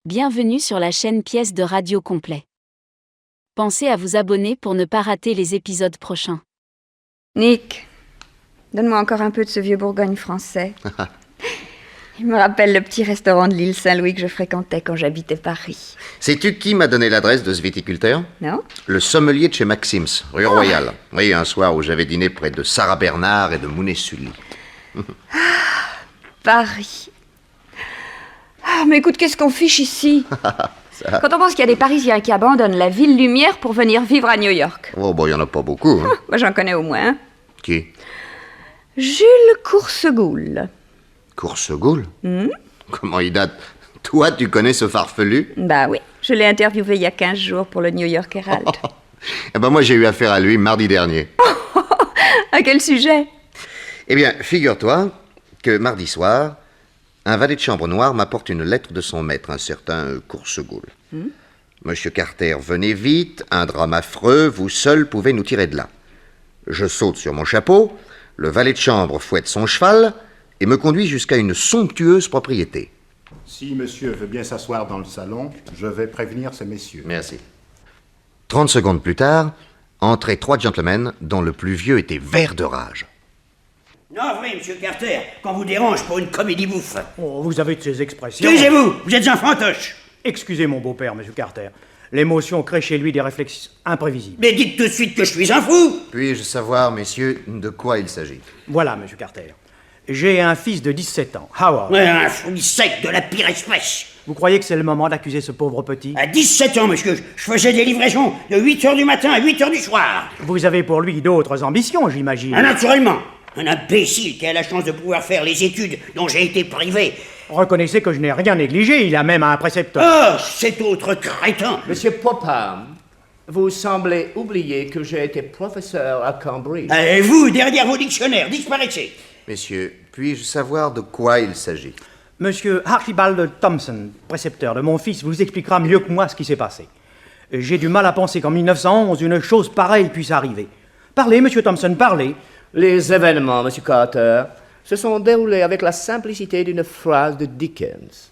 Bienvenue sur la chaîne Pièces de Radio Complet. Pensez à vous abonner pour ne pas rater les épisodes prochains. Nick, donne-moi encore un peu de ce vieux Bourgogne français. Il me rappelle le petit restaurant de l'île Saint-Louis que je fréquentais quand j'habitais Paris. Sais-tu qui m'a donné l'adresse de ce viticulteur? Non? Le sommelier de chez Maxims, rue Royale. Oui, un soir où j'avais dîné près de Sarah Bernard et de Mounet-Sully. Paris. Ah, mais écoute, qu'est-ce qu'on fiche ici? Quand on pense qu'il y a des Parisiens qui abandonnent la ville lumière pour venir vivre à New York. Oh, bon, il n'y en a pas beaucoup. Hein. Moi, j'en connais au moins un. Qui? Jules Coursegoule. Coursegoule? Comment il date? Toi, tu connais ce farfelu? Bah oui, je l'ai interviewé il y a 15 jours pour le New York Herald. Eh ben moi, j'ai eu affaire à lui mardi dernier. À quel sujet? Eh bien, figure-toi que mardi soir, un valet de chambre noir m'apporte une lettre de son maître, un certain Coursegoule. Monsieur Carter, venez vite, un drame affreux, vous seul pouvez nous tirer de là. Je saute sur mon chapeau, le valet de chambre fouette son cheval et me conduit jusqu'à une somptueuse propriété. Si monsieur veut bien s'asseoir dans le salon, je vais prévenir ces messieurs. Merci. 30 secondes plus tard, entraient 3 gentlemen dont le plus vieux était vert de rage. Non, oui, monsieur Carter, qu'on vous dérange pour une comédie bouffe. Oh, vous avez de ces expressions. Taisez-vous, vous êtes un fantoche. Excusez mon beau-père, monsieur Carter. L'émotion crée chez lui des réflexes imprévisibles. Mais dites tout de suite que je suis un fou. Puis-je savoir, messieurs, de quoi il s'agit? Voilà, monsieur Carter. J'ai un fils de 17 ans, Howard. Ouais, un fruit sec de la pire espèce. Vous croyez que c'est le moment d'accuser ce pauvre petit? À 17 ans, monsieur, je faisais des livraisons de 8h du matin à 8h du soir. Vous avez pour lui d'autres ambitions, j'imagine. Ah, naturellement. Un imbécile qui a la chance de pouvoir faire les études dont j'ai été privé. Reconnaissez que je n'ai rien négligé, il a même un précepteur. Oh, cet autre crétin. Monsieur Popham, vous semblez oublier que j'ai été professeur à Cambridge. Et vous, derrière vos dictionnaires, disparaissez. Messieurs, puis-je savoir de quoi il s'agit? Monsieur Archibald Thompson, précepteur de mon fils, vous expliquera mieux que moi ce qui s'est passé. J'ai du mal à penser qu'en 1911, une chose pareille puisse arriver. Parlez, monsieur Thompson, parlez. Les événements, monsieur Carter, se sont déroulés avec la simplicité d'une phrase de Dickens.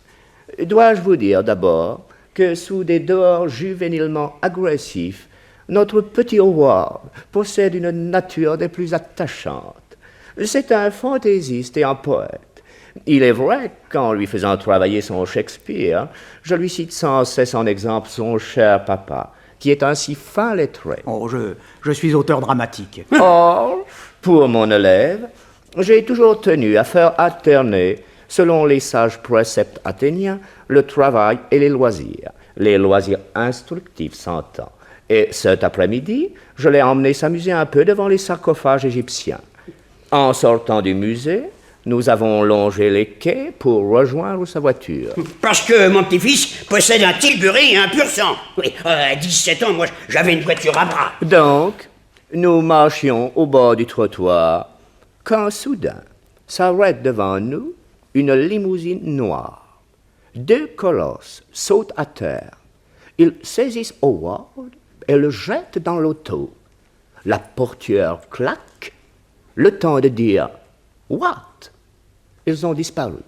Dois-je vous dire d'abord que sous des dehors juvénilement agressifs, notre petit Howard possède une nature des plus attachantes. C'est un fantaisiste et un poète. Il est vrai qu'en lui faisant travailler son Shakespeare, je lui cite sans cesse en exemple son cher papa, qui est un si fin lettré. Oh, je suis auteur dramatique. Or, pour mon élève, j'ai toujours tenu à faire alterner, selon les sages préceptes athéniens, le travail et les loisirs instructifs s'entend. Et cet après-midi, je l'ai emmené s'amuser un peu devant les sarcophages égyptiens. En sortant du musée, nous avons longé les quais pour rejoindre sa voiture. Parce que mon petit-fils possède un tilbury et un pur sang. Oui, à 17 ans, moi, j'avais une voiture à bras. Donc, nous marchions au bord du trottoir, quand soudain s'arrête devant nous une limousine noire. 2 colosses sautent à terre. Ils saisissent Howard et le jettent dans l'auto. La portière claque. Le temps de dire « What ?» Ils ont disparu.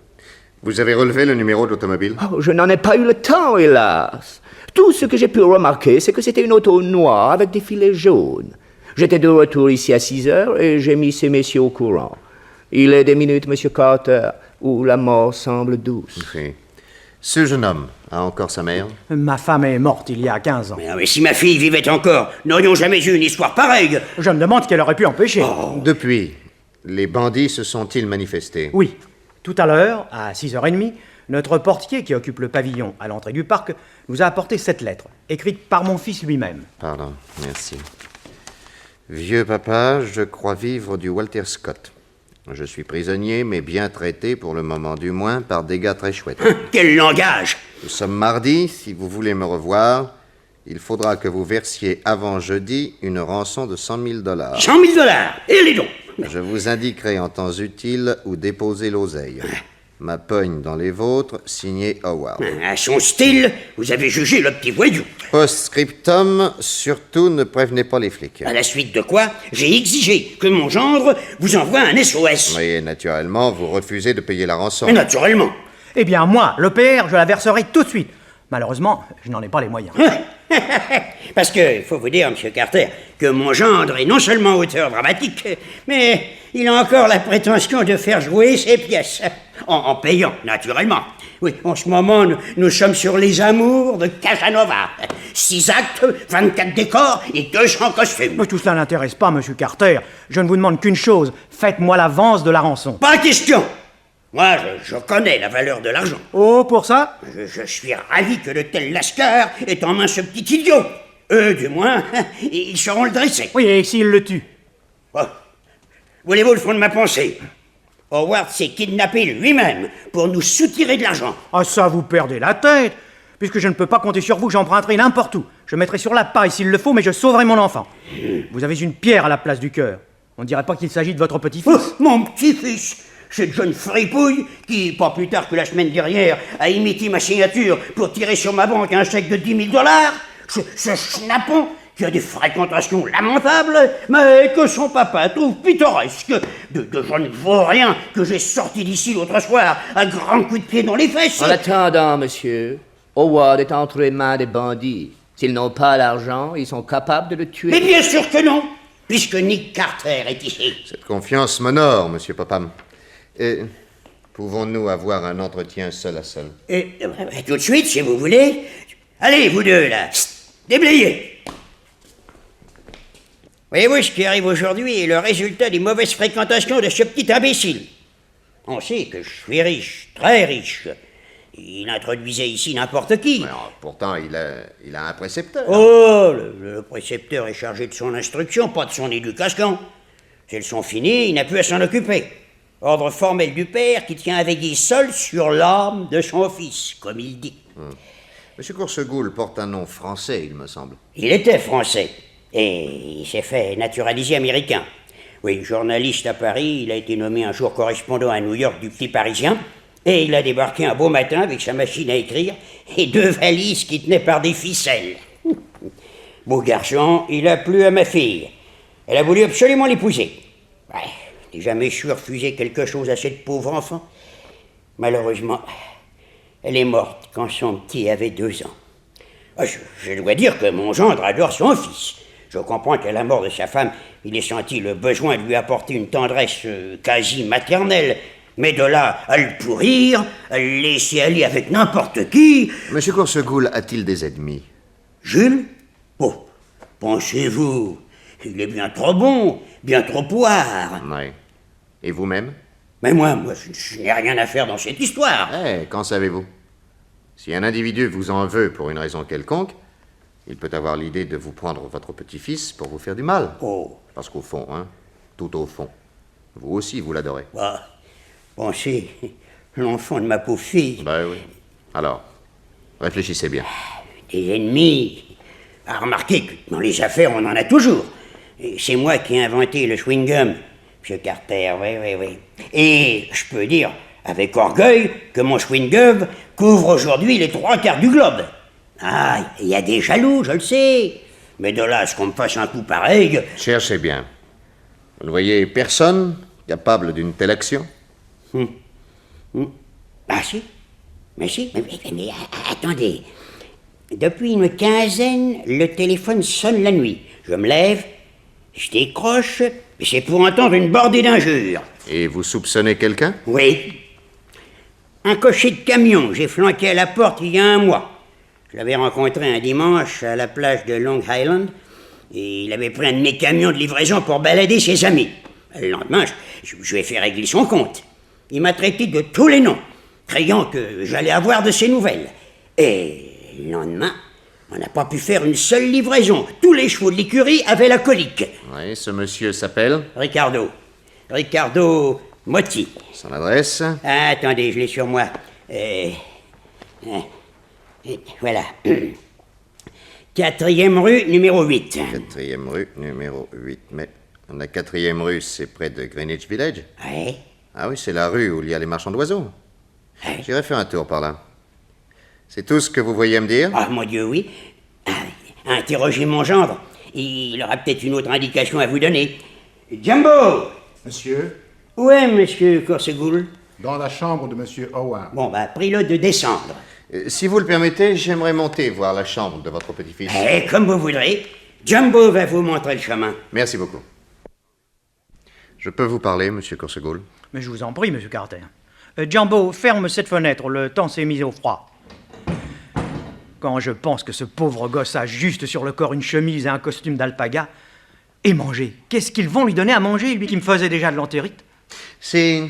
Vous avez relevé le numéro de l'automobile? Oh, je n'en ai pas eu le temps, hélas. Tout ce que j'ai pu remarquer, c'est que c'était une auto noire avec des filets jaunes. J'étais de retour ici à 6 heures et j'ai mis ces messieurs au courant. Il est des minutes, monsieur Carter, où la mort semble douce. Oui. Ce jeune homme a encore sa mère? Ma femme est morte il y a 15 ans. Mais si ma fille vivait encore, n'aurions jamais eu une histoire pareille. Je me demande ce qu'elle aurait pu empêcher. Depuis, les bandits se sont-ils manifestés? Oui. Tout à l'heure, à 6h30, notre portier qui occupe le pavillon à l'entrée du parc nous a apporté cette lettre, écrite par mon fils lui-même. Pardon, merci. Vieux papa, je crois vivre du Walter Scott. Je suis prisonnier, mais bien traité, pour le moment du moins, par des gars très chouettes. Quel langage! Nous sommes mardi, si vous voulez me revoir, il faudra que vous versiez avant jeudi une rançon de $100 000. 100 000 $, et les dons. Je vous indiquerai en temps utile où déposer l'oseille. Ma pogne dans les vôtres, signé Howard. À son style, vous avez jugé le petit voyou. Post-scriptum, surtout ne prévenez pas les flics. À la suite de quoi, j'ai exigé que mon gendre vous envoie un SOS. Oui, naturellement, vous refusez de payer la rançon. Mais naturellement. Eh bien, moi, le PR, je la verserai tout de suite. Malheureusement, je n'en ai pas les moyens. Parce que, il faut vous dire, M. Carter, que mon gendre est non seulement auteur dramatique, mais il a encore la prétention de faire jouer ses pièces. En payant, naturellement. Oui, en ce moment, nous sommes sur Les Amours de Casanova. 6 actes, 24 décors et 200 costumes. Mais tout cela n'intéresse pas, Monsieur Carter. Je ne vous demande qu'une chose. Faites-moi l'avance de la rançon. Pas question. Moi, je connais la valeur de l'argent. Oh, pour ça? Je suis ravi que de tels lascars aient en main ce petit idiot. Eux, du moins, ils sauront le dresser. Oui, et s'il le tue? Oh. Voulez-vous le fond de ma pensée? Howard s'est kidnappé lui-même pour nous soutirer de l'argent. Ah, ça, vous perdez la tête. Puisque je ne peux pas compter sur vous, j'emprunterai n'importe où. Je mettrai sur la paille s'il le faut, mais je sauverai mon enfant. Vous avez une pierre à la place du cœur. On ne dirait pas qu'il s'agit de votre petit-fils. Oh, mon petit-fils, cette jeune fripouille qui, pas plus tard que la semaine dernière, a imité ma signature pour tirer sur ma banque un chèque de $10 000. Ce schnappon qui a des fréquentations lamentables, mais que son papa trouve pittoresque. De je ne vaux rien que j'ai sorti d'ici l'autre soir à grands coups de pied dans les fesses. En attendant, monsieur, Howard est entre les mains des bandits. S'ils n'ont pas l'argent, ils sont capables de le tuer. Mais bien sûr que non, puisque Nick Carter est ici. Cette confiance m'honore, monsieur Popham. Et pouvons-nous avoir un entretien seul à seul? Et tout de suite, si vous voulez. Allez, vous deux, là, déblayez. Voyez-vous, ce qui arrive aujourd'hui est le résultat des mauvaises fréquentations de ce petit imbécile. On sait que je suis riche, très riche. Il introduisait ici n'importe qui. Alors, pourtant, il a un précepteur. Oh, le précepteur est chargé de son instruction, pas de son éducation. Ses leçons finies, il n'a plus à s'en occuper. Ordre formel du père qui tient à veiller seul sur l'âme de son fils, comme il dit. Monsieur Coursegoule porte un nom français, il me semble. Il était français, et il s'est fait naturaliser américain. Oui, journaliste à Paris, il a été nommé un jour correspondant à New York du Petit Parisien, et il a débarqué un beau matin avec sa machine à écrire et 2 valises qui tenaient par des ficelles. Beau garçon, il a plu à ma fille. Elle a voulu absolument l'épouser. Ouais, j'ai jamais su refuser quelque chose à cette pauvre enfant. Malheureusement, elle est morte quand son petit avait 2 ans. Je dois dire que mon gendre adore son fils. Je comprends qu'à la mort de sa femme, il ait senti le besoin de lui apporter une tendresse quasi maternelle. Mais de là à le pourrir, à le laisser aller avec n'importe qui... Monsieur Coursegoule a-t-il des ennemis? Jules? Oh, pensez-vous, il est bien trop bon, bien trop poire. Oui. Et vous-même? Mais moi, je n'ai rien à faire dans cette histoire. Qu'en savez-vous? Si un individu vous en veut pour une raison quelconque, il peut avoir l'idée de vous prendre votre petit-fils pour vous faire du mal. Oh. Parce qu'au fond, tout au fond, vous aussi, vous l'adorez. Bah, pensez, l'enfant de ma pauvre fille. Ben oui. Alors, réfléchissez bien. Des ennemis. Remarquez que dans les affaires, on en a toujours. Et c'est moi qui ai inventé le chewing-gum, M. Carter, oui. Et je peux dire, avec orgueil, que mon chewing-gum couvre aujourd'hui les 3/4 du globe. Ah, il y a des jaloux, je le sais. Mais de là à ce qu'on me fasse un coup pareil... Cherchez bien. Vous ne voyez personne capable d'une telle action? Ah si, mais attendez. Depuis une quinzaine, le téléphone sonne la nuit. Je me lève, je décroche, et c'est pour entendre une bordée d'injures. Et vous soupçonnez quelqu'un? Oui. Un cocher de camion, j'ai flanqué à la porte il y a 1 mois. Je l'avais rencontré un dimanche à la plage de Long Island, et il avait pris un de mes camions de livraison pour balader ses amis. Le lendemain, je lui ai fait régler son compte. Il m'a traité de tous les noms, craignant que j'allais avoir de ses nouvelles. Et le lendemain, on n'a pas pu faire une seule livraison. Tous les chevaux de l'écurie avaient la colique. Oui, ce monsieur s'appelle? Ricardo Motti. Son adresse? Ah, attendez, je l'ai sur moi. Voilà. 4e rue, numéro 8. 4e rue, numéro 8. Mais la 4e rue, c'est près de Greenwich Village? Oui. Ah oui, c'est la rue où il y a les marchands d'oiseaux. Oui. J'irai faire un tour par là. C'est tout ce que vous voyez me dire? Ah, mon Dieu, oui. Interrogez mon gendre. Il aura peut-être une autre indication à vous donner. Jumbo! Monsieur, Où est monsieur Coursegoule? dans la chambre de monsieur Howard. Bon, prie-le de descendre. Si vous le permettez, j'aimerais monter voir la chambre de votre petit-fils. Eh, comme vous voudrez. Jumbo va vous montrer le chemin. Merci beaucoup. Je peux vous parler, monsieur Coursegoule? Mais je vous en prie, monsieur Carter. Jumbo, ferme cette fenêtre, le temps s'est mis au froid. Quand je pense que ce pauvre gosse a juste sur le corps une chemise et un costume d'alpaga, et manger, qu'est-ce qu'ils vont lui donner à manger, lui qui me faisait déjà de l'entérite? C'est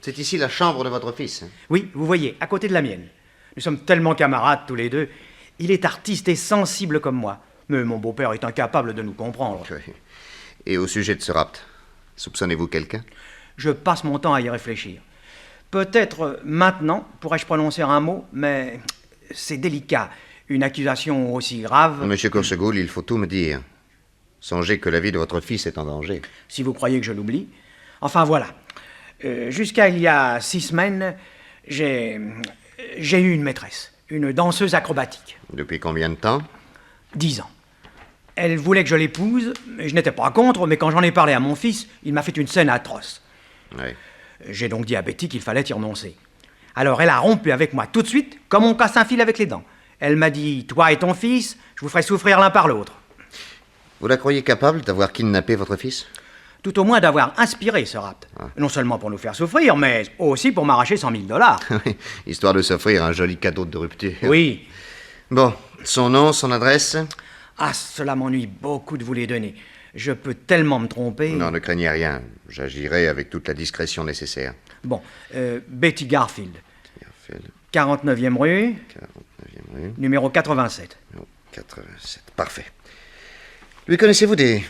ici la chambre de votre fils. Oui, vous voyez, à côté de la mienne. Nous sommes tellement camarades tous les deux. Il est artiste et sensible comme moi. Mais mon beau-père est incapable de nous comprendre. Oui. Et au sujet de ce rapt, soupçonnez-vous quelqu'un? Je passe mon temps à y réfléchir. Peut-être maintenant pourrais-je prononcer un mot, mais c'est délicat. Une accusation aussi grave... Monsieur Coursegoule, il faut tout me dire. Songez que la vie de votre fils est en danger. Si vous croyez que je l'oublie. Enfin voilà. Jusqu'à il y a 6 semaines, j'ai eu une maîtresse. Une danseuse acrobatique. Depuis combien de temps? 10 ans. Elle voulait que je l'épouse, et je n'étais pas contre, mais quand j'en ai parlé à mon fils, il m'a fait une scène atroce. Oui. J'ai donc dit à Betty qu'il fallait y renoncer. Alors elle a rompu avec moi tout de suite, comme on casse un fil avec les dents. Elle m'a dit, toi et ton fils, je vous ferai souffrir l'un par l'autre. Vous la croyez capable d'avoir kidnappé votre fils? Tout au moins d'avoir inspiré ce rapt. Non seulement pour nous faire souffrir, mais aussi pour m'arracher 100 000 $. Oui, histoire de s'offrir un joli cadeau de rupture. Oui. Bon, son nom, son adresse? Ah, cela m'ennuie beaucoup de vous les donner. Je peux tellement me tromper. Non, ne craignez rien. J'agirai avec toute la discrétion nécessaire. Bon, Betty Garfield, Garfield, 49e rue, 49e rue, numéro 87. numéro 87. Parfait. Lui connaissez-vous des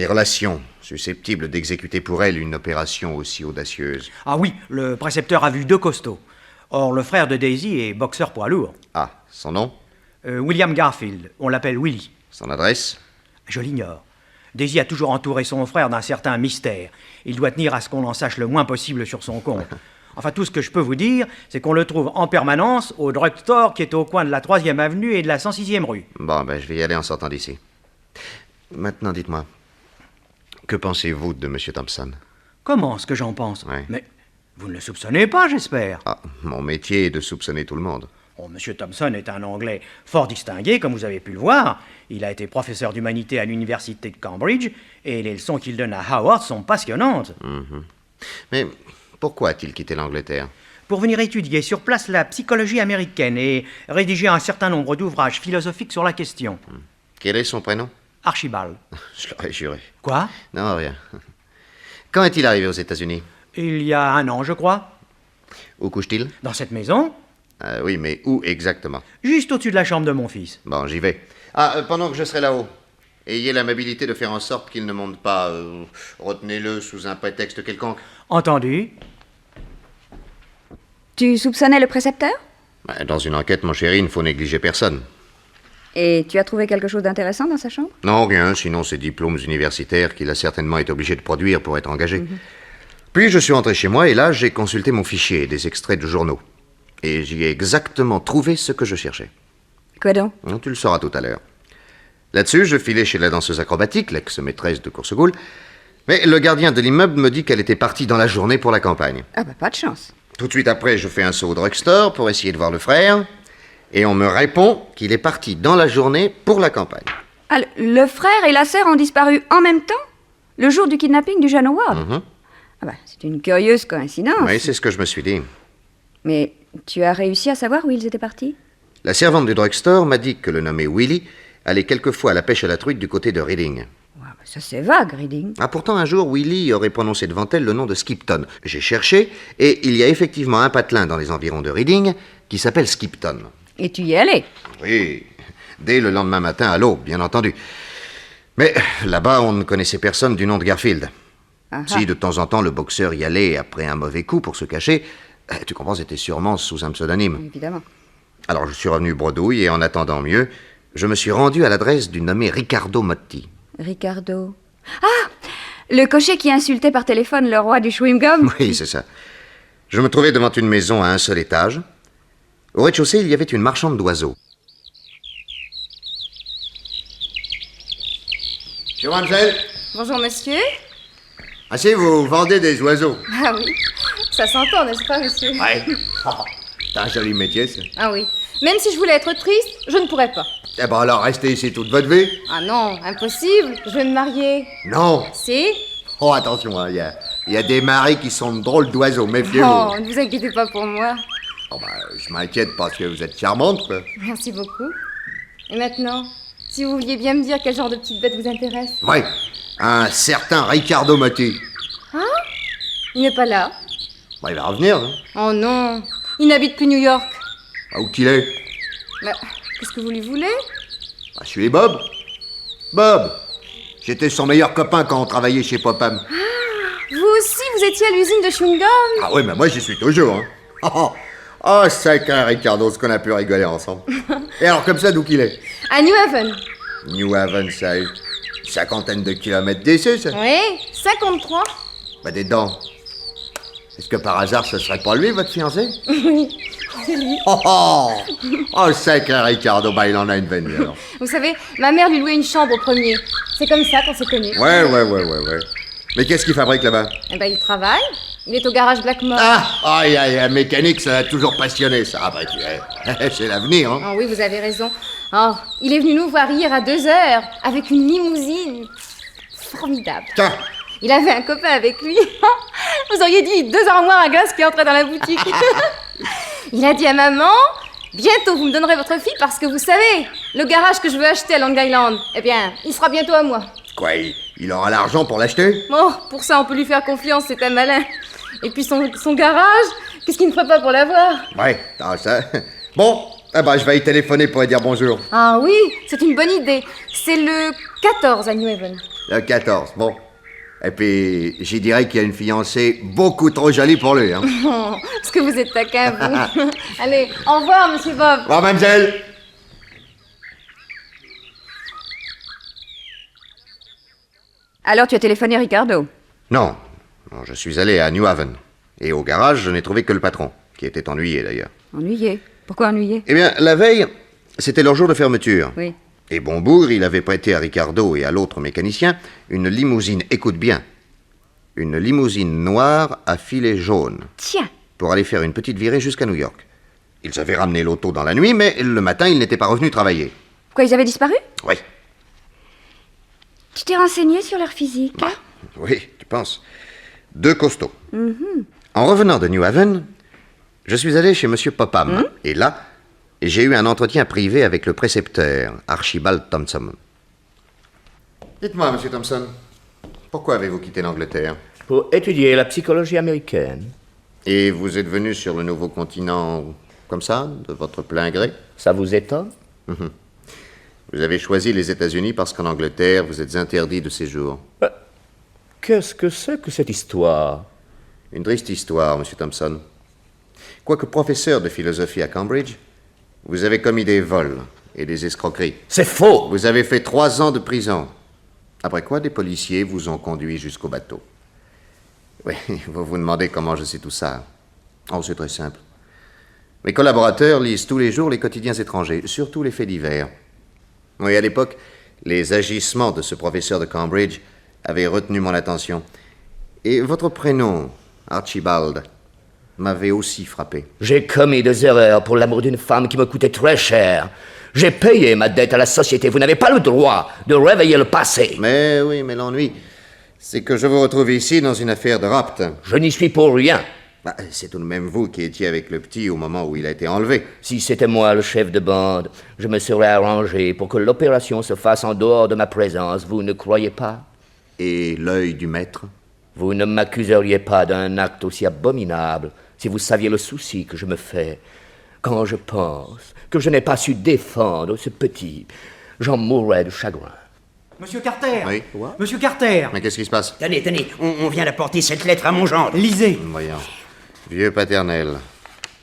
relations susceptibles d'exécuter pour elle une opération aussi audacieuse? Ah oui, le précepteur a vu 2 costauds. Or, le frère de Daisy est boxeur poids lourd. Ah, son nom? William Garfield, on l'appelle Willy. Son adresse? Je l'ignore. Daisy a toujours entouré son frère d'un certain mystère. Il doit tenir à ce qu'on en sache le moins possible sur son compte. Enfin, tout ce que je peux vous dire, c'est qu'on le trouve en permanence au drugstore qui est au coin de la 3e avenue et de la 106e rue. Bon, ben, je vais y aller en sortant d'ici. Maintenant, dites-moi, que pensez-vous de M. Thompson? Comment est-ce que j'en pense? Ouais. Mais vous ne le soupçonnez pas, j'espère. Ah, mon métier est de soupçonner tout le monde. Oh, Monsieur Thompson est un Anglais fort distingué, comme vous avez pu le voir. Il a été professeur d'humanité à l'université de Cambridge, et les leçons qu'il donne à Howard sont passionnantes. Mais pourquoi a-t-il quitté l'Angleterre? Pour venir étudier sur place la psychologie américaine et rédiger un certain nombre d'ouvrages philosophiques sur la question. Quel est son prénom? Archibald. Je l'aurais juré. Quoi? Non, rien. Quand est-il arrivé aux États-Unis? Il y a 1 an, je crois. Où couche-t-il? Dans cette maison, Oui, mais où exactement? juste au-dessus de la chambre de mon fils. Bon, j'y vais. Ah, pendant que je serai là-haut, ayez l'amabilité de faire en sorte qu'il ne monte pas. Retenez-le sous un prétexte quelconque. Entendu? Tu soupçonnais le précepteur? Dans une enquête, mon chéri, il ne faut négliger personne. Et tu as trouvé quelque chose d'intéressant dans sa chambre? Non, rien, sinon ses diplômes universitaires qu'il a certainement été obligé de produire pour être engagé. Puis je suis rentré chez moi et là, j'ai consulté mon fichier et des extraits de journaux. Et j'y ai exactement trouvé ce que je cherchais. Quoi donc? Tu le sauras tout à l'heure. Là-dessus, je filai chez la danseuse acrobatique, l'ex-maîtresse de Coursegoule, mais le gardien de l'immeuble me dit qu'elle était partie dans la journée pour la campagne. Ah bah pas de chance. Tout de suite après, je fais un saut au drugstore pour essayer de voir le frère, et on me répond qu'il est parti dans la journée pour la campagne. Ah, le frère et la sœur ont disparu en même temps? Le jour du kidnapping du jeune Howard? Ah bah, c'est une curieuse coïncidence. Oui, c'est ce que je me suis dit. Mais tu as réussi à savoir où ils étaient partis? La servante du drugstore m'a dit que le nommé Willy allait quelquefois à la pêche à la truite du côté de Reading. Ah bah, ça c'est vague, Reading. Ah, pourtant, un jour, Willy aurait prononcé devant elle le nom de Skipton. J'ai cherché, et il y a effectivement un patelin dans les environs de Reading qui s'appelle Skipton. Et tu y es allé? Oui, dès le lendemain matin à l'aube, bien entendu. Mais là-bas, on ne connaissait personne du nom de Garfield. Si de temps en temps le boxeur y allait après un mauvais coup pour se cacher, tu comprends, c'était sûrement sous un pseudonyme. Évidemment. Alors je suis revenu bredouille et en attendant mieux, je me suis rendu à l'adresse du nommé Riccardo Motti. Ricardo. Ah! Le cocher qui insultait par téléphone le roi du chewing-gum? Oui, c'est ça. Je me trouvais devant une maison à un seul étage. Au rez-de-chaussée, il y avait une marchande d'oiseaux. Monsieur Ramsel? Bonjour monsieur. Ah si, vous vendez des oiseaux. Ah oui, ça s'entend, n'est-ce pas monsieur? Ouais. C'est un joli métier, ça. Ah oui, Même si je voulais être triste, je ne pourrais pas. Eh ben alors, restez ici toute votre vie. Ah non, impossible, je vais me marier. Non. Si? Oh, attention, hein, il y a des maris qui sont drôles d'oiseaux, méfiez-vous. Oh, ne vous inquiétez pas pour moi. Oh, bah, je m'inquiète parce que vous êtes charmante, quoi. Merci beaucoup. Et maintenant, si vous vouliez bien me dire quel genre de petite bête vous intéresse. Oui, un certain Ricardo Motti. Il n'est pas là. Bah, il va revenir, hein. Oh non, il n'habite plus New York. Ah, où qu'il est? Bah, qu'est-ce que vous lui voulez? Bah, je suis Bob. Bob. J'étais son meilleur copain quand on travaillait chez Popham. Vous aussi, vous étiez à l'usine de chewing-gum? Ah oui, mais moi j'y suis toujours, hein. Oh, sacré Ricardo, ce qu'on a pu rigoler ensemble. Et alors, comme ça, d'où qu'il est? À New Haven. New Haven, ça a une cinquantaine de kilomètres d'ici, ça. Oui, 53. Bah, des dents. Est-ce que par hasard, ce serait pas lui, votre fiancé? Oui, c'est lui. Oh, sacré Ricardo, bah, il en a une veine, lui, alors. Vous savez, ma mère lui louait une chambre au premier. C'est comme ça qu'on s'est connus. Ouais. Mais qu'est-ce qu'il fabrique là-bas? Eh ben, il travaille. Il est au garage Blackmore. Ah, mécanique, ça a toujours passionné, ça. Ah, bah, c'est l'avenir, hein. Ah oui, vous avez raison. Oh, il est venu nous voir hier à 2h avec une limousine formidable. Tiens. Il avait un copain avec lui. Vous auriez dit 2 armoires à glace qui entraient dans la boutique. Il a dit à maman, bientôt vous me donnerez votre fille parce que vous savez, le garage que je veux acheter à Long Island, eh bien, il sera bientôt à moi. Quoi, il aura l'argent pour l'acheter? Oh, pour ça, on peut lui faire confiance, c'est un malin. Et puis son garage, qu'est-ce qu'il ne ferait pas pour l'avoir? Ouais, ça... Bon, ah bah, je vais y téléphoner pour lui dire bonjour. Ah oui, c'est une bonne idée. C'est le 14 à New Haven. Le 14, bon. Et puis, j'y dirais qu'il y a une fiancée beaucoup trop jolie pour lui, hein. Oh, parce que vous êtes taquin, vous. Allez, au revoir, monsieur Bob. Au revoir, mademoiselle. Alors, tu as téléphoné Ricardo? Non, je suis allé à New Haven. Et au garage, je n'ai trouvé que le patron, qui était ennuyé d'ailleurs. Ennuyé? Pourquoi ennuyé? Eh bien, la veille, c'était leur jour de fermeture. Oui. Et Bonbourg, il avait prêté à Ricardo et à l'autre mécanicien une limousine, écoute bien, une limousine noire à filet jaune. Tiens. Pour aller faire une petite virée jusqu'à New York. Ils avaient ramené l'auto dans la nuit, mais le matin, ils n'étaient pas revenus travailler. Quoi, ils avaient disparu? Oui. Tu t'es renseigné sur leur physique? Bah, oui, tu penses. 2 costauds. En revenant de New Haven, je suis allé chez M. Popham. Et là, j'ai eu un entretien privé avec le précepteur, Archibald Thompson. Dites-moi, M. Thompson, pourquoi avez-vous quitté l'Angleterre? Pour étudier la psychologie américaine. Et vous êtes venu sur le nouveau continent comme ça, de votre plein gré? Ça vous étonne? Vous avez choisi les États-Unis parce qu'en Angleterre, vous êtes interdit de séjour. Qu'est-ce que c'est que cette histoire? Une triste histoire, M. Thompson. Quoique professeur de philosophie à Cambridge, vous avez commis des vols et des escroqueries. C'est faux! Vous avez fait 3 ans de prison. Après quoi, des policiers vous ont conduit jusqu'au bateau. Oui, vous vous demandez comment je sais tout ça. Oh, c'est très simple. Mes collaborateurs lisent tous les jours les quotidiens étrangers, surtout les faits divers. Oui, à l'époque, les agissements de ce professeur de Cambridge avaient retenu mon attention. Et votre prénom, Archibald, m'avait aussi frappé. J'ai commis des erreurs pour l'amour d'une femme qui me coûtait très cher. J'ai payé ma dette à la société. Vous n'avez pas le droit de réveiller le passé. Mais oui, mais l'ennui, c'est que je vous retrouve ici dans une affaire de rapt. Je n'y suis pour rien. Bah, c'est tout de même vous qui étiez avec le petit au moment où il a été enlevé. Si c'était moi le chef de bande, je me serais arrangé pour que l'opération se fasse en dehors de ma présence. Vous ne croyez pas? Et l'œil du maître? Vous ne m'accuseriez pas d'un acte aussi abominable si vous saviez le souci que je me fais. Quand je pense que je n'ai pas su défendre ce petit, j'en mourrais de chagrin. Monsieur Carter! Oui. Monsieur Carter! Mais qu'est-ce qui se passe? Tenez, on vient d'apporter cette lettre à mon gendre. Lisez! Voyons. Vieux paternel,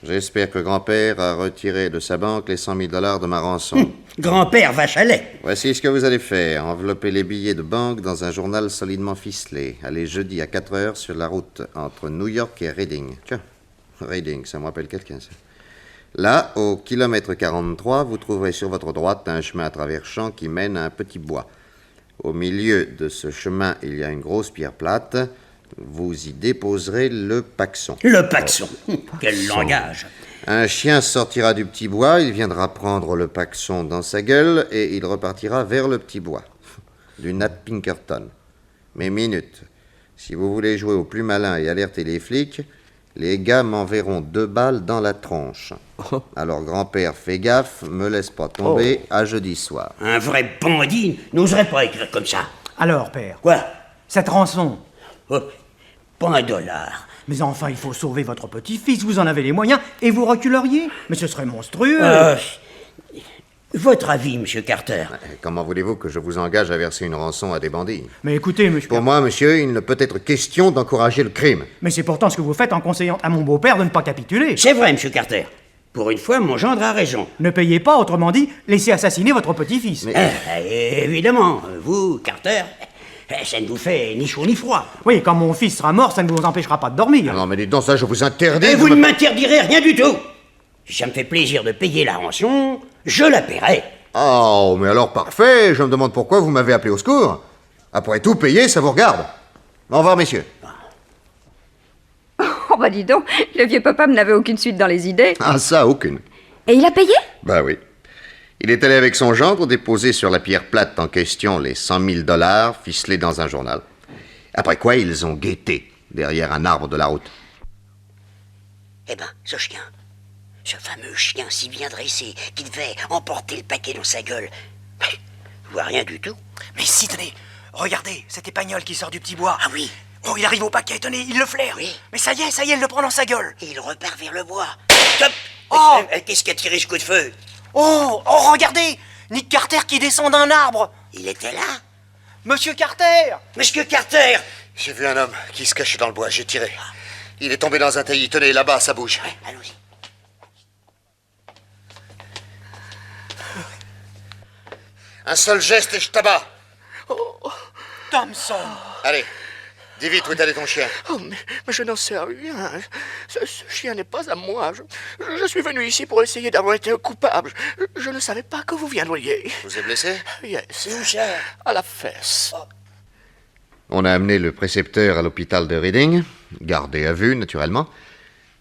j'espère que grand-père a retiré de sa banque les 100 000 $ de ma rançon. Grand-père vache à lait. Voici ce que vous allez faire. Enveloppez les billets de banque dans un journal solidement ficelé. Allez jeudi à 4 heures sur la route entre New York et Reading. Tiens, Reading, ça me rappelle quelqu'un, ça. Là, au kilomètre 43, vous trouverez sur votre droite un chemin à travers champs qui mène à un petit bois. Au milieu de ce chemin, il y a une grosse pierre plate Vous y déposerez le paxon. Le paxon. Quel langage. Un chien sortira du petit bois, il viendra prendre le paxon dans sa gueule et il repartira vers le petit bois. Du Nat Pinkerton. Mais minute, si vous voulez jouer au plus malin et alerter les flics, les gars m'enverront 2 balles dans la tronche. Alors grand-père, fais gaffe, me laisse pas tomber, à jeudi soir. Un vrai bandit n'oserait pas écrire comme ça. Alors, père, Quoi? cette rançon. Oh, pas $1. Mais enfin, il faut sauver votre petit-fils, vous en avez les moyens, et vous reculeriez. Mais ce serait monstrueux. Votre avis, monsieur Carter? Comment voulez-vous que je vous engage à verser une rançon à des bandits? Mais écoutez, monsieur... Pour moi, monsieur, il ne peut être question d'encourager le crime. Mais c'est pourtant ce que vous faites en conseillant à mon beau-père de ne pas capituler. C'est vrai, monsieur Carter. Pour une fois, mon gendre a raison. Ne payez pas, autrement dit, laissez assassiner votre petit-fils. Évidemment, vous, Carter, ça ne vous fait ni chaud ni froid. Oui, quand mon fils sera mort, ça ne vous empêchera pas de dormir. Non, mais dites donc ça, je vous interdis Et de vous me- ne m'interdirez rien du tout. Si ça me fait plaisir de payer la rançon, je la paierai. Oh, mais alors parfait, je me demande pourquoi vous m'avez appelé au secours. Après tout, payer, ça vous regarde. Au revoir, messieurs. Oh bah dis donc, le vieux papa n'avait aucune suite dans les idées. Ah, ça, aucune. Et il a payé? Bah oui. Il est allé avec son gendre déposer sur la pierre plate en question les 100 000 $ ficelés dans un journal. Après quoi, ils ont guetté derrière un arbre de la route. Eh ben, ce chien, ce fameux chien si bien dressé qui devait emporter le paquet dans sa gueule, je vois rien du tout. Mais si, tenez, regardez, cet épagnol qui sort du petit bois. Ah oui. Oh, il arrive au paquet, tenez, il le flaire. Oui. Mais ça y est, il le prend dans sa gueule. Et il repart vers le bois. Top. Oh. Qu'est-ce qui a tiré ce coup de feu? Oh, regardez, Nick Carter qui descend d'un arbre. Il était là. Monsieur Carter. Monsieur Carter. J'ai vu un homme qui se cachait dans le bois, j'ai tiré. Il est tombé dans un taillis, tenez, là-bas, ça bouge. Ouais, allons-y. Un seul geste et je t'abats. Thompson. Allez, dis vite où est allé ton chien. Oh, mais je n'en sais rien. Ce chien n'est pas à moi. Je suis venu ici pour essayer d'avoir été un coupable. Je ne savais pas que vous viendriez. Vous êtes blessé? Yes. Où ça? À la fesse. On a amené le précepteur à l'hôpital de Reading, gardé à vue, naturellement.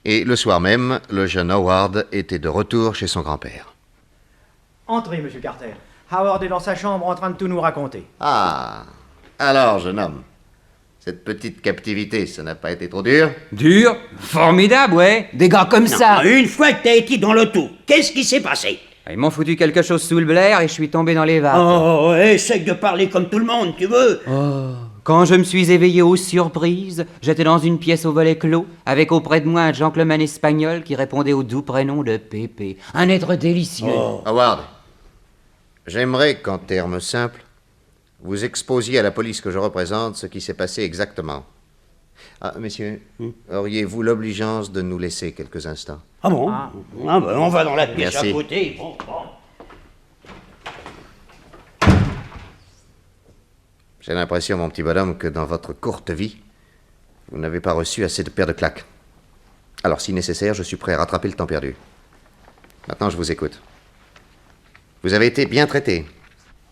Et le soir même, le jeune Howard était de retour chez son grand-père. Entrez, monsieur Carter. Howard est dans sa chambre en train de tout nous raconter. Ah, alors, jeune homme, cette petite captivité, ça n'a pas été trop dur? Dur? Formidable, ouais. Des gars comme ça. Une fois que t'as été dans l'auto, qu'est-ce qui s'est passé? Ils m'ont foutu quelque chose sous le blaire et je suis tombé dans les vapes. Oh, essaye de parler comme tout le monde, tu veux? Quand je me suis éveillé aux surprises, j'étais dans une pièce au volet clos, avec auprès de moi un gentleman espagnol qui répondait au doux prénom de Pépé. Un être délicieux. Howard, j'aimerais qu'en termes simples, vous exposiez à la police que je représente ce qui s'est passé exactement. Ah, messieurs, auriez-vous l'obligeance de nous laisser quelques instants? Ah bon? Ah ben, on va dans la pièce Merci. à côté. Bon. J'ai l'impression, mon petit bonhomme, que dans votre courte vie, vous n'avez pas reçu assez de paires de claques. Alors, si nécessaire, je suis prêt à rattraper le temps perdu. Maintenant, je vous écoute. Vous avez été bien traité.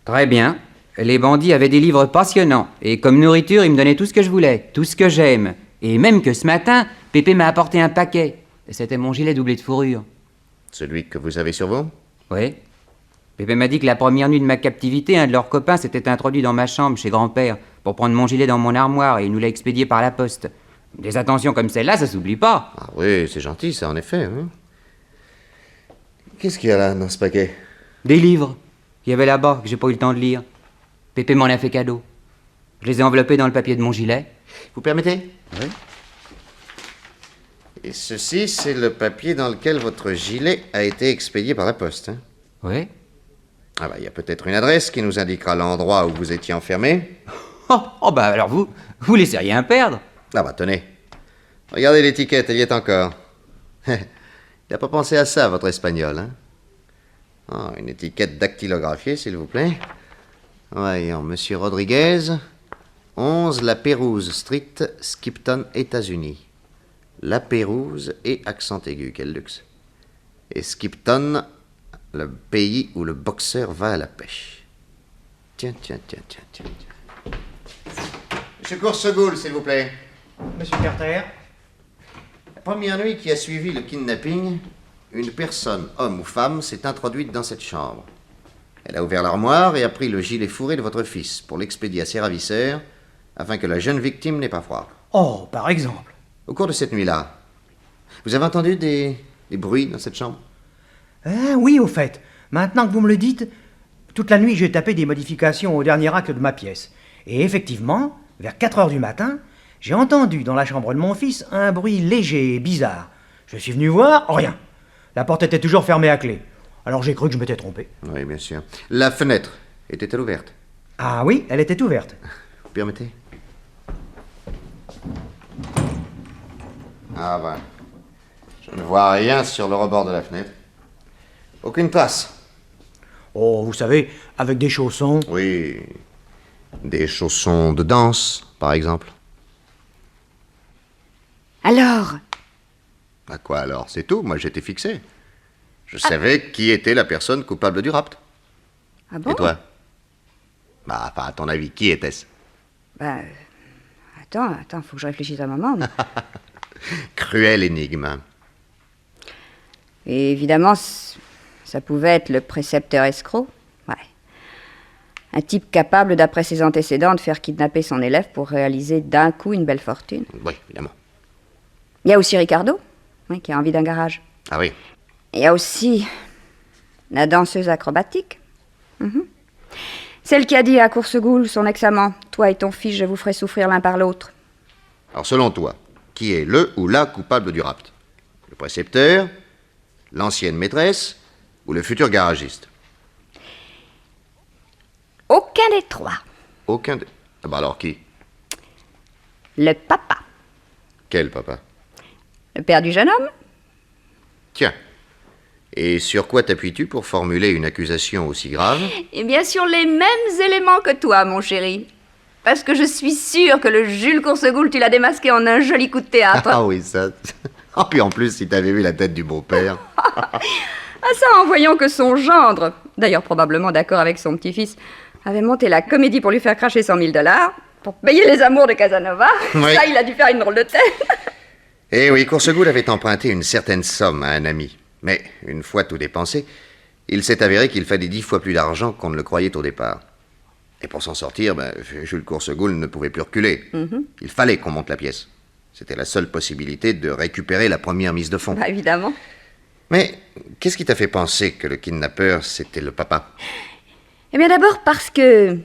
Très bien. Les bandits avaient des livres passionnants, et comme nourriture, ils me donnaient tout ce que je voulais, tout ce que j'aime. Et même que ce matin, Pépé m'a apporté un paquet. Et c'était mon gilet doublé de fourrure. Celui que vous avez sur vous? Oui. Pépé m'a dit que la première nuit de ma captivité, un de leurs copains s'était introduit dans ma chambre chez grand-père pour prendre mon gilet dans mon armoire et il nous l'a expédié par la poste. Des attentions comme celle-là, ça s'oublie pas. Ah oui, c'est gentil, ça, en effet. Hein? Qu'est-ce qu'il y a là, dans ce paquet? Des livres qu'il y avait là-bas que j'ai pas eu le temps de lire. Pépé m'en a fait cadeau. Je les ai enveloppés dans le papier de mon gilet. Vous permettez? Oui. Et ceci, c'est le papier dans lequel votre gilet a été expédié par la poste. Hein? Oui. Ah bah, il y a peut-être une adresse qui nous indiquera l'endroit où vous étiez enfermé. Oh bah alors vous laissez rien perdre. Ah bah, tenez. Regardez l'étiquette, elle y est encore. Il n'a pas pensé à ça, votre espagnol, hein? Ah, une étiquette dactylographiée, s'il vous plaît. Voyons, Monsieur Rodriguez, 11 La Pérouse Street, Skipton, États-Unis. La Pérouse et accent aigu, quel luxe. Et Skipton, le pays où le boxeur va à la pêche. Tiens. Monsieur Coursegoul, s'il vous plaît. Monsieur Carter? La première nuit qui a suivi le kidnapping, une personne, homme ou femme, s'est introduite dans cette chambre. Elle a ouvert l'armoire et a pris le gilet fourré de votre fils pour l'expédier à ses ravisseurs afin que la jeune victime n'ait pas froid. Oh, par exemple. Au cours de cette nuit-là, vous avez entendu des bruits dans cette chambre? Ah oui, au fait. Maintenant que vous me le dites, toute la nuit, j'ai tapé des modifications au dernier acte de ma pièce. Et effectivement, vers 4 heures du matin, j'ai entendu dans la chambre de mon fils un bruit léger et bizarre. Je suis venu voir, rien. La porte était toujours fermée à clé. Alors j'ai cru que je m'étais trompé. Oui, bien sûr. La fenêtre était-elle ouverte? Ah oui, elle était ouverte. Vous permettez? Ah ben, je ne vois rien sur le rebord de la fenêtre. Aucune trace. Oh, vous savez, avec des chaussons... Oui, des chaussons de danse, par exemple. Alors, À quoi alors? C'est tout, moi j'étais fixé. Je savais qui était la personne coupable du rapt. ah bon? Et toi? Bah, à ton avis, qui était-ce? Bah, attends, faut que je réfléchisse un moment. mais- Cruelle énigme. Et évidemment, ça pouvait être le précepteur escroc. Ouais. Un type capable, d'après ses antécédents, de faire kidnapper son élève pour réaliser d'un coup une belle fortune. Oui, évidemment. Il y a aussi Ricardo, oui, qui a envie d'un garage. Ah oui. Il y a aussi la danseuse acrobatique. Mhm. Celle qui a dit à Coursegoule, son ex-amant, « Toi et ton fils, je vous ferai souffrir l'un par l'autre. Alors selon toi, qui est le ou la coupable du rapt? Le précepteur, l'ancienne maîtresse ou le futur garagiste? » Aucun des trois. Aucun de... Ah bah alors qui? Le papa, Quel papa? le père du jeune homme. Tiens. Et sur quoi t'appuies-tu pour formuler une accusation aussi grave? Et bien sûr les mêmes éléments que toi, mon chéri. Parce que je suis sûre que le Jules Coursegoule, tu l'as démasqué en un joli coup de théâtre. Ah oui, ça... Ah, puis en plus, si t'avais vu la tête du beau-père... Ah ça, en voyant que son gendre, d'ailleurs probablement d'accord avec son petit-fils, avait monté la comédie pour lui faire cracher 100 000 $, pour payer les amours de Casanova, Oui. ça, il a dû faire une drôle de tête. Eh oui, Coursegoule avait emprunté une certaine somme à un ami. Mais, une fois tout dépensé, il s'est avéré qu'il fallait 10 fois plus d'argent qu'on ne le croyait au départ. Et pour s'en sortir, Jules Coursegoule ne pouvait plus reculer. Il fallait qu'on monte la pièce. C'était la seule possibilité de récupérer la première mise de fonds. Bah évidemment. Mais qu'est-ce qui t'a fait penser que le kidnappeur, c'était le papa? Eh bien d'abord parce que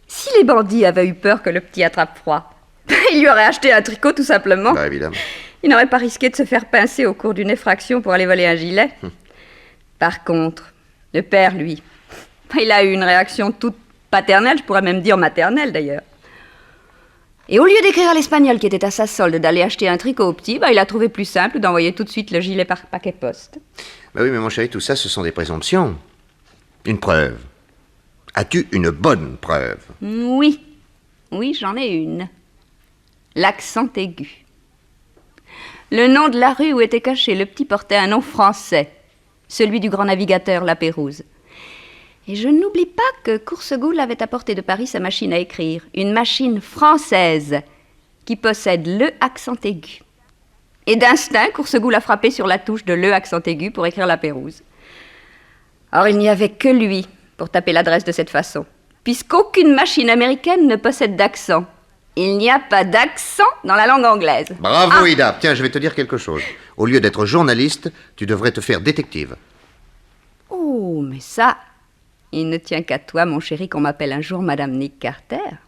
si les bandits avaient eu peur que le petit attrape froid, ils lui auraient acheté un tricot tout simplement. Bah évidemment. Il n'aurait pas risqué de se faire pincer au cours d'une effraction pour aller voler un gilet. Par contre, le père, lui, il a eu une réaction toute paternelle, je pourrais même dire maternelle d'ailleurs. Et au lieu d'écrire à l'espagnol qui était à sa solde d'aller acheter un tricot au petit, il a trouvé plus simple d'envoyer tout de suite le gilet par paquet poste. Bah oui, mais mon chéri, tout ça, ce sont des présomptions. Une preuve. As-tu une bonne preuve? Oui, j'en ai une. L'accent aigu. Le nom de la rue où était caché le petit portait un nom français, celui du grand navigateur La Pérouse. Et je n'oublie pas que Coursegoule avait apporté de Paris sa machine à écrire, une machine française qui possède le accent aigu. Et d'instinct, Coursegoule a frappé sur la touche de le accent aigu pour écrire La Pérouse. Or, il n'y avait que lui pour taper l'adresse de cette façon, puisqu'aucune machine américaine ne possède d'accent. Il n'y a pas d'accent dans la langue anglaise. Bravo, Ida. Tiens, je vais te dire quelque chose. Au lieu d'être journaliste, tu devrais te faire détective. Oh, mais ça, il ne tient qu'à toi, mon chéri, qu'on m'appelle un jour Madame Nick Carter.